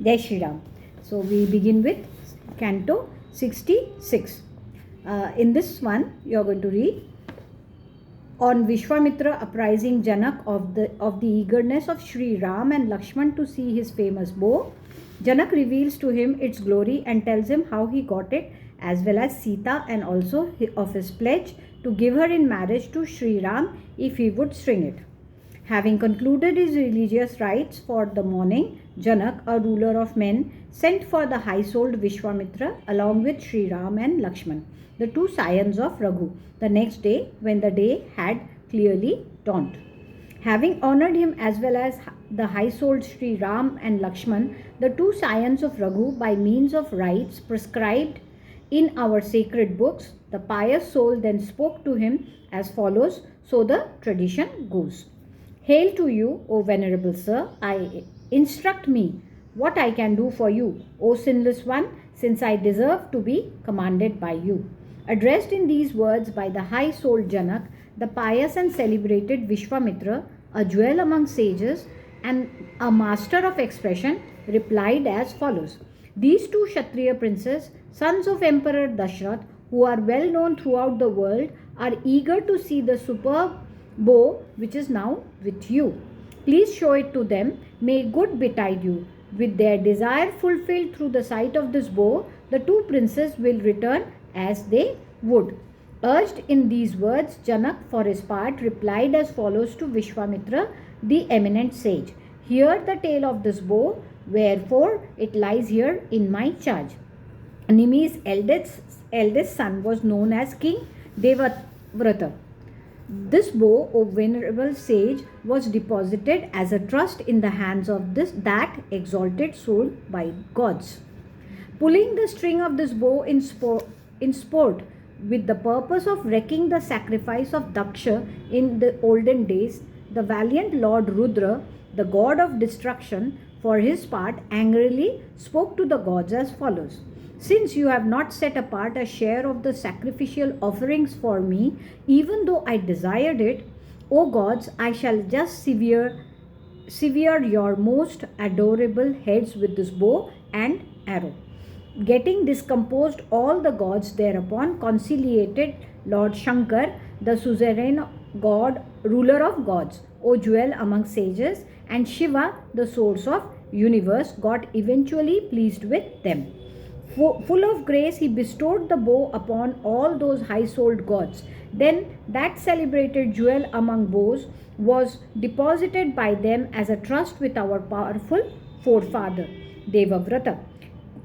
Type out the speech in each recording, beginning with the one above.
Jai Shri Ram. So we begin with Canto 66. In this one, you are going to read on Vishwamitra apprising Janak of the eagerness of Sri Ram and Lakshman to see his famous bow. Janak reveals to him its glory and tells him how he got it, as well as Sita, and also of his pledge to give her in marriage to Sri Ram if he would string it. Having concluded his religious rites for the morning, Janak, a ruler of men, sent for the high-souled Vishwamitra along with Sri Ram and Lakshman, the two scions of Raghu, the next day when the day had clearly dawned. Having honored him as well as the high-souled Sri Ram and Lakshman, the two scions of Raghu, by means of rites prescribed in our sacred books, the pious soul then spoke to him as follows, so the tradition goes. Hail to you, O Venerable Sir, instruct me what I can do for you, O sinless one, since I deserve to be commanded by you. Addressed in these words by the high-souled Janak, the pious and celebrated Vishwamitra, a jewel among sages and a master of expression, replied as follows. These two Kshatriya princes, sons of Emperor Dashrath, who are well known throughout the world, are eager to see the superb bow which is now with you. Please show it to them. May good betide you. With their desire fulfilled through the sight of this bow, the two princes will return as they would. Urged in these words, Janak for his part replied as follows to Vishwamitra, the eminent sage. Hear the tale of this bow, wherefore it lies here in my charge. Nimi's eldest son was known as King Devavrata. This bow, O venerable sage, was deposited as a trust in the hands of that exalted soul by gods. Pulling the string of this bow in sport with the purpose of wrecking the sacrifice of Daksha in the olden days, the valiant Lord Rudra, the god of destruction, for his part angrily spoke to the gods as follows. Since you have not set apart a share of the sacrificial offerings for me, even though I desired it, O gods, I shall just sever your most adorable heads with this bow and arrow. Getting discomposed, all the gods thereupon conciliated Lord Shankar, the suzerain god, ruler of gods, O jewel among sages, and Shiva, the source of universe, got eventually pleased with them. Full of grace, he bestowed the bow upon all those high-souled gods. Then that celebrated jewel among bows was deposited by them as a trust with our powerful forefather, Devavrata.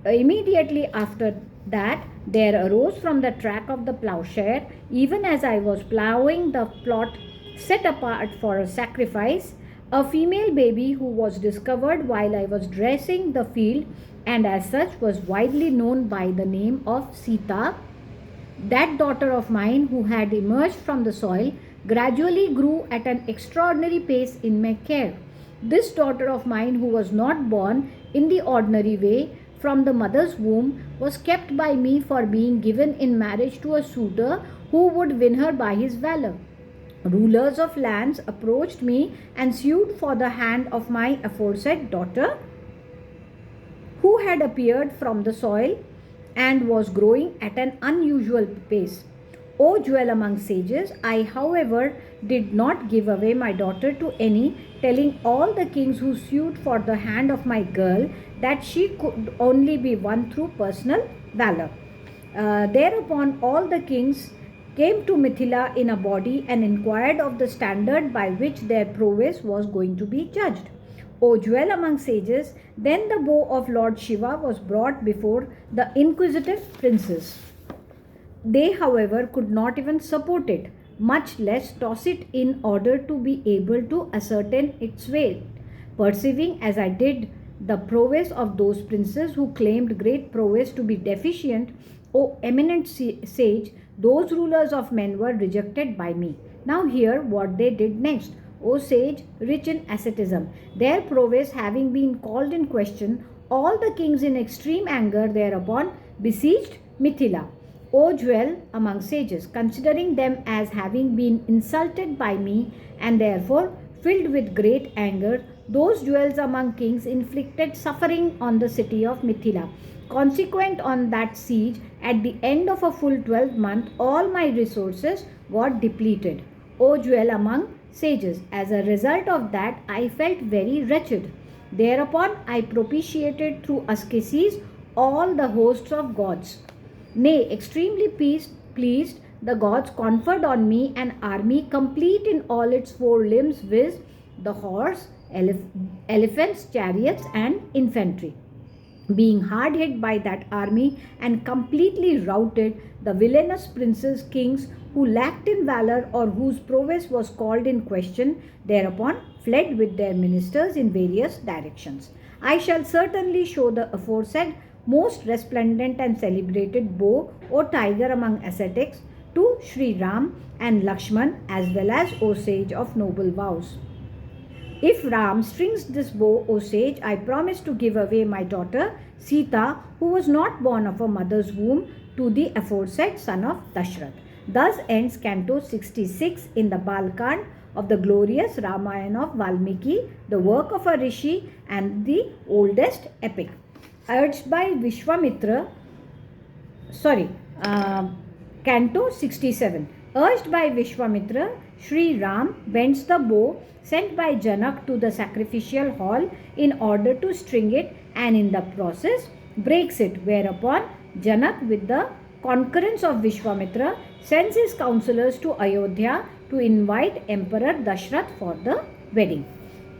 Immediately after that, there arose from the track of the plowshare, even as I was plowing the plot set apart for a sacrifice, a female baby who was discovered while I was dressing the field, and as such was widely known by the name of Sita. That daughter of mine, who had emerged from the soil, gradually grew at an extraordinary pace in my care. This daughter of mine, who was not born in the ordinary way from the mother's womb, was kept by me for being given in marriage to a suitor who would win her by his valor. Rulers of lands approached me and sued for the hand of my aforesaid daughter, who had appeared from the soil and was growing at an unusual pace. O jewel among sages, I, however, did not give away my daughter to any, telling all the kings who sued for the hand of my girl that she could only be won through personal valor. Thereupon all the kings came to Mithila in a body and inquired of the standard by which their prowess was going to be judged. O jewel among sages, then the bow of Lord Shiva was brought before the inquisitive princes. They, however, could not even support it, much less toss it in order to be able to ascertain its weight. Perceiving as I did the prowess of those princes who claimed great prowess to be deficient, O eminent sage, those rulers of men were rejected by me. Now hear what they did next. O sage, rich in asceticism, their prowess having been called in question, all the kings in extreme anger thereupon besieged Mithila. O jewel among sages, considering them as having been insulted by me and therefore filled with great anger, those duels among kings inflicted suffering on the city of Mithila. Consequent on that siege, at the end of a full 12 months, all my resources got depleted. O duel among sages. As a result of that, I felt very wretched. Thereupon, I propitiated through ascesis all the hosts of gods. Nay, extremely pleased, the gods conferred on me an army complete in all its four limbs, viz., the horse, elephants, chariots, and infantry. Being hard hit by that army and completely routed, the villainous princes, kings who lacked in valor or whose prowess was called in question, thereupon fled with their ministers in various directions. I shall certainly show the aforesaid most resplendent and celebrated bow or tiger among ascetics to Sri Ram and Lakshman, as well as O sage of noble vows. If Ram strings this bow, O sage, I promise to give away my daughter Sita, who was not born of a mother's womb, to the aforesaid son of Dashrath. Thus ends Canto 66 in the Balakand of the glorious Ramayan of Valmiki, the work of a rishi and the oldest epic. Urged by Vishwamitra, Canto 67. Urged by Vishwamitra, Sri Ram bends the bow sent by Janak to the sacrificial hall in order to string it, and in the process breaks it, whereupon Janak, with the concurrence of Vishwamitra, sends his counselors to Ayodhya to invite Emperor Dashrath for the wedding.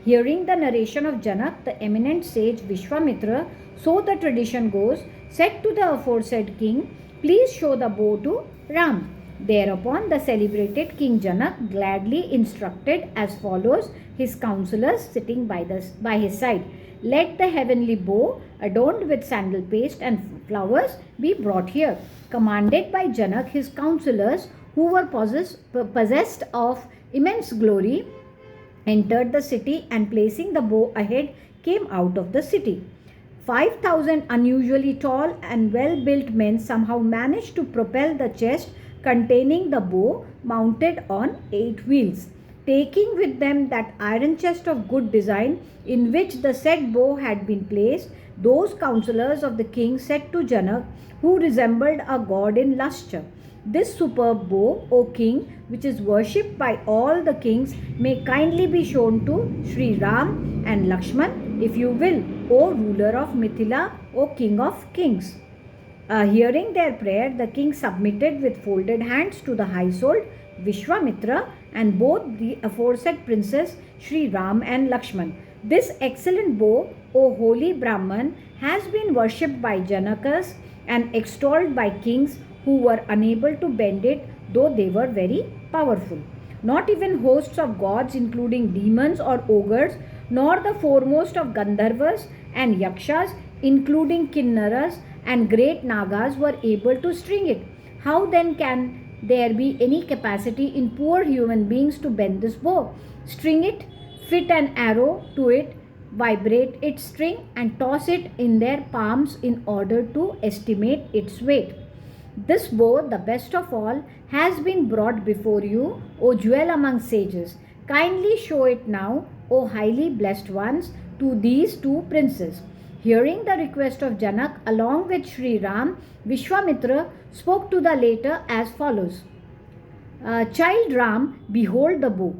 Hearing the narration of Janak, the eminent sage Vishwamitra, so the tradition goes, said to the aforesaid king, "Please show the bow to Ram." Thereupon the celebrated King Janak gladly instructed as follows his counselors sitting by his side. Let the heavenly bow, adorned with sandal paste and flowers, be brought here. Commanded by Janak, his counselors, who were possessed of immense glory, entered the city and placing the bow ahead, came out of the city. 5,000 unusually tall and well-built men somehow managed to propel the chest containing the bow mounted on 8 wheels. Taking with them that iron chest of good design in which the said bow had been placed, those counselors of the king said to Janak, who resembled a god in lustre, "This superb bow, O king, which is worshipped by all the kings, may kindly be shown to Sri Ram and Lakshman, if you will, O ruler of Mithila, O king of kings." Hearing their prayer, the king submitted with folded hands to the high-souled Vishwamitra and both the aforesaid princes Sri Ram and Lakshman. This excellent bow, O holy Brahman, has been worshipped by Janakas and extolled by kings who were unable to bend it, though they were very powerful. Not even hosts of gods, including demons or ogres, nor the foremost of Gandharvas and Yakshas, including Kinnaras and great Nagas, were able to string it. How then can there be any capacity in poor human beings to bend this bow? String it, fit an arrow to it, vibrate its string, and toss it in their palms in order to estimate its weight. This bow, the best of all, has been brought before you, O jewel among sages. Kindly show it now, O highly blessed ones, to these two princes. Hearing the request of Janak, along with Sri Ram, Vishwamitra spoke to the latter as follows. Child Ram, behold the bow.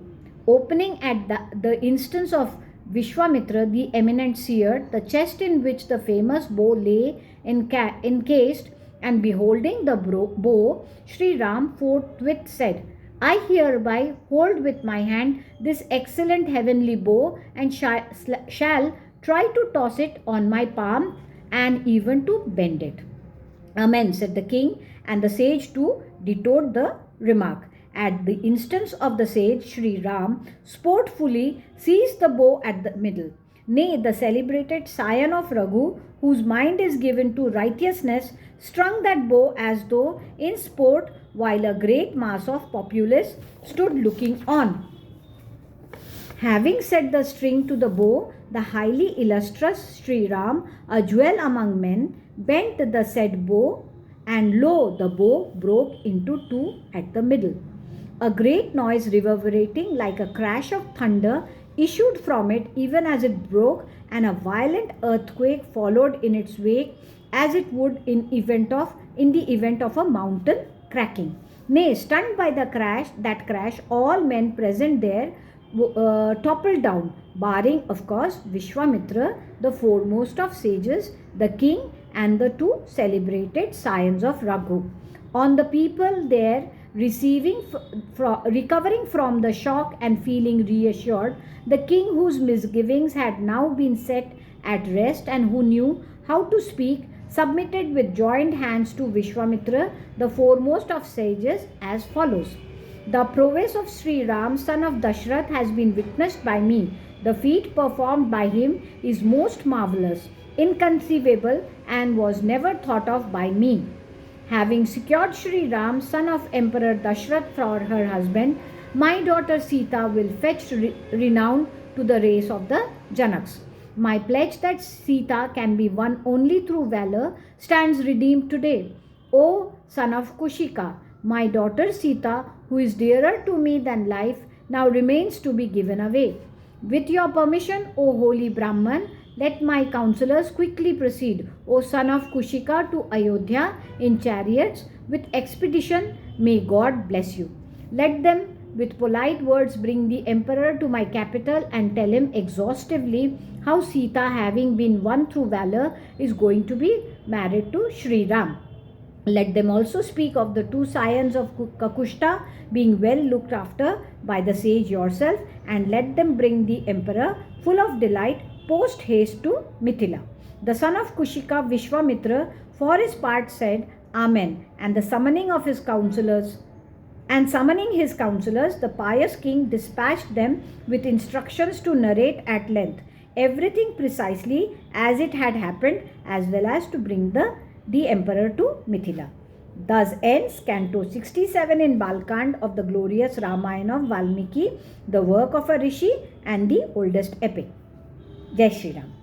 Opening at the instance of Vishwamitra, the eminent seer, the chest in which the famous bow lay encased, and beholding the bow, Sri Ram forthwith said, "I hereby hold with my hand this excellent heavenly bow and shall try to toss it on my palm and even to bend it." "Amen," said the king, and the sage too detoured the remark. At the instance of the sage, Sri Ram sportfully seized the bow at the middle. Nay, the celebrated scion of Raghu, whose mind is given to righteousness, strung that bow as though in sport, while a great mass of populace stood looking on. Having set the string to the bow, the highly illustrious Sri Ram, a jewel among men, bent the said bow, and lo, the bow broke into two at the middle. A great noise reverberating like a crash of thunder issued from it even as it broke, and a violent earthquake followed in its wake, as it would in the event of a mountain cracking. Nay, stunned by that crash, all men present there toppled down, barring, of course, Vishwamitra, the foremost of sages, the king, and the two celebrated scions of Raghu. On the people there, recovering from the shock and feeling reassured, the king, whose misgivings had now been set at rest and who knew how to speak, submitted with joined hands to Vishwamitra, the foremost of sages, as follows. The prowess of Sri Ram, son of Dashrath, has been witnessed by me. The feat performed by him is most marvelous, inconceivable, and was never thought of by me. Having secured Sri Ram, son of Emperor Dashrath, for her husband, my daughter Sita will fetch renown to the race of the Janaks. My pledge that Sita can be won only through valor stands redeemed today. O son of Kushika, my daughter Sita, who is dearer to me than life, now remains to be given away. With your permission, O holy Brahman, let my counselors quickly proceed, O son of Kushika, to Ayodhya in chariots with expedition. May God bless you. Let them with polite words bring the emperor to my capital and tell him exhaustively how Sita, having been won through valor, is going to be married to Sri Ram. Let them also speak of the two scions of Kakushta being well looked after by the sage yourself, and let them bring the emperor full of delight post haste to Mithila. The son of Kushika, Vishwamitra, for his part said Amen, and summoning his counselors, the pious king dispatched them with instructions to narrate at length everything precisely as it had happened, as well as to bring the emperor to Mithila. Thus ends Canto 67 in Balakand of the glorious Ramayan of Valmiki, the work of a rishi and the oldest epic. Jai Shri Ram.